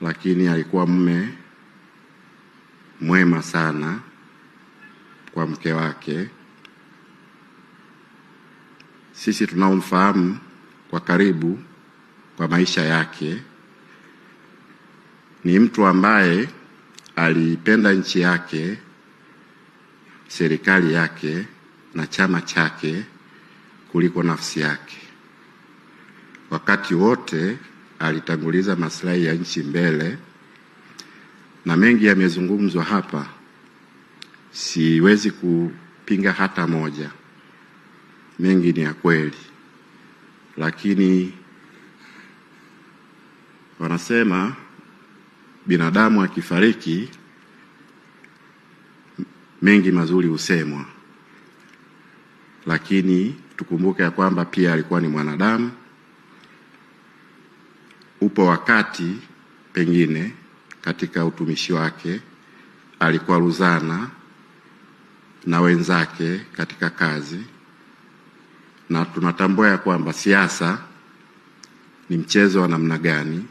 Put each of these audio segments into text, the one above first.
lakini alikuwa mume mwema sana kwa mke wake. Sisi tunaomfahamu kwa karibu kwa maisha yake, ni mtu ambaye alipenda nchi yake, serikali yake na chama chake kuliko nafsi yake. Wakati wote alitanguliza maslahi ya nchi mbele, na mengi yamezungumzwa hapa, siwezi kupinga hata moja. Mengi ni ya kweli, lakini wanasema binadamu akifariki mengi mazuri husemwa, lakini tukumbuke ya kwamba pia alikuwa ni mwanadamu. Upo wakati pengine katika utumishi wake alikuwa ruzana na wenzake katika kazi, na tunatambua ya kwamba siasa ni mchezo wa namna gani.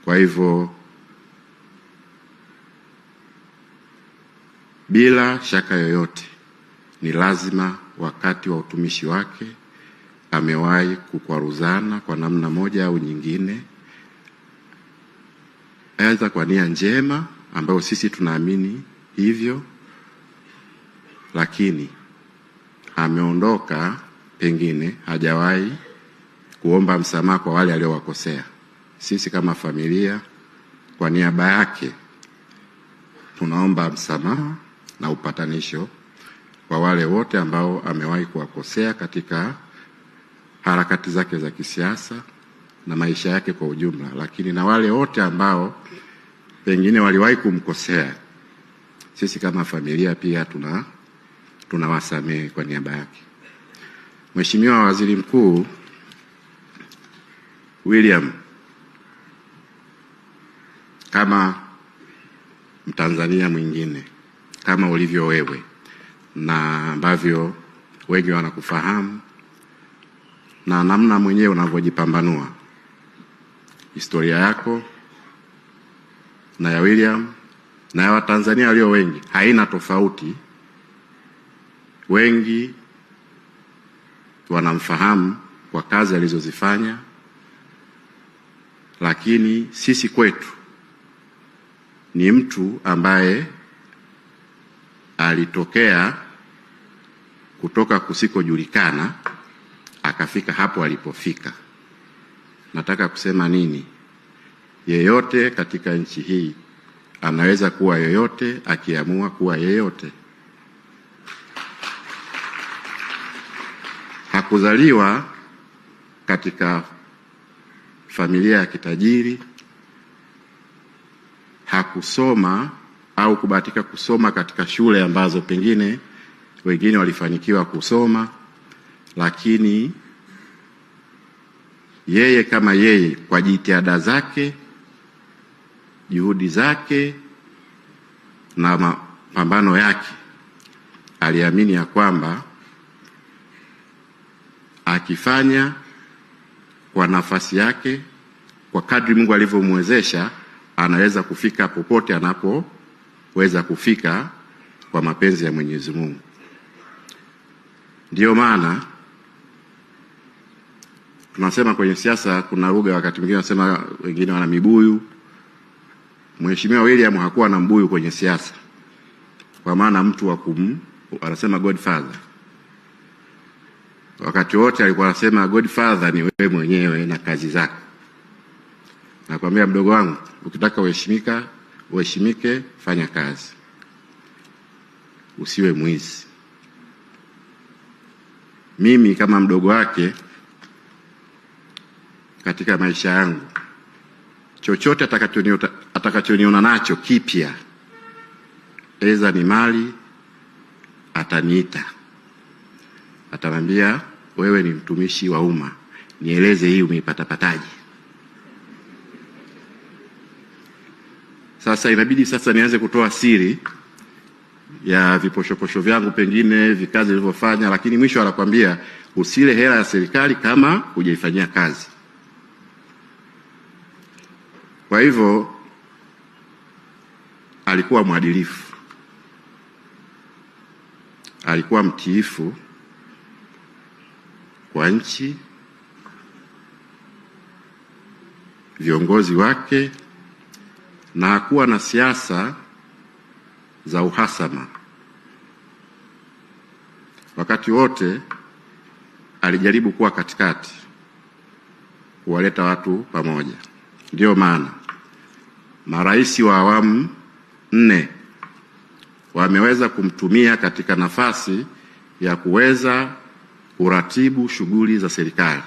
Kwa hivyo bila shaka yoyote ni lazima wakati wa utumishi wake amewahi kukwaruzana kwa namna moja au nyingine, aidha kwa nia njema ambayo sisi tunaamini hivyo, lakini ameondoka, pengine hajawahi kuomba msamaha kwa wale aliowakosea. Sisi kama familia kwa niaba yake tunaomba msamaha na upatanisho kwa wale wote ambao amewahi kuwakosea katika harakati zake za kisiasa na maisha yake kwa ujumla, lakini na wale wote ambao pengine waliwahi kumkosea, sisi kama familia pia tunawasamehe kwa niaba yake. Mheshimiwa Waziri Mkuu William, kama Mtanzania mwingine kama ulivyo wewe na ambavyo wengi wanakufahamu na namna mwenyewe unavyojipambanua, historia yako na ya William na ya Watanzania walio wengi haina tofauti. Wengi wanamfahamu kwa kazi alizozifanya, lakini sisi kwetu ni mtu ambaye alitokea kutoka kusikojulikana akafika hapo alipofika. Nataka kusema nini? Yeyote katika nchi hii anaweza kuwa yoyote akiamua kuwa yeyote. Hakuzaliwa katika familia ya kitajiri, hakusoma au kubahatika kusoma katika shule ambazo pengine wengine walifanikiwa kusoma, lakini yeye kama yeye kwa jitihada zake, juhudi zake na mapambano yake aliamini ya kwamba akifanya kwa nafasi yake, kwa kadri Mungu alivyomwezesha, anaweza kufika popote anapoweza kufika kwa mapenzi ya Mwenyezi Mungu. Ndio maana tunasema kwenye siasa kuna lugha wakati mwingine wanasema wengine wana mibuyu. Mheshimiwa William hakuwa na mbuyu kwenye siasa, kwa maana mtu wa anasema Godfather. Wakati wote alikuwa anasema Godfather ni wewe mwenyewe na kazi zako. Nakwambia mdogo wangu, ukitaka uheshimike, fanya kazi. Usiwe mwizi. Mimi kama mdogo wake katika maisha yangu, chochote atakachoniona nacho kipya, eza ni mali, ataniita. Atamwambia, wewe ni mtumishi wa umma, nieleze hii umeipata pataje. Sasa inabidi nianze kutoa siri ya viposhoposho vyangu, pengine vikazi nilivyofanya, lakini mwisho anakuambia usile hela ya serikali kama hujaifanyia kazi. Kwa hivyo alikuwa mwadilifu, alikuwa mtiifu kwa nchi, viongozi wake, na hakuwa na siasa za uhasama. Wakati wote alijaribu kuwa katikati, kuwaleta watu pamoja. Ndiyo maana marais wa awamu 4 wameweza kumtumia katika nafasi ya kuweza kuratibu shughuli za serikali.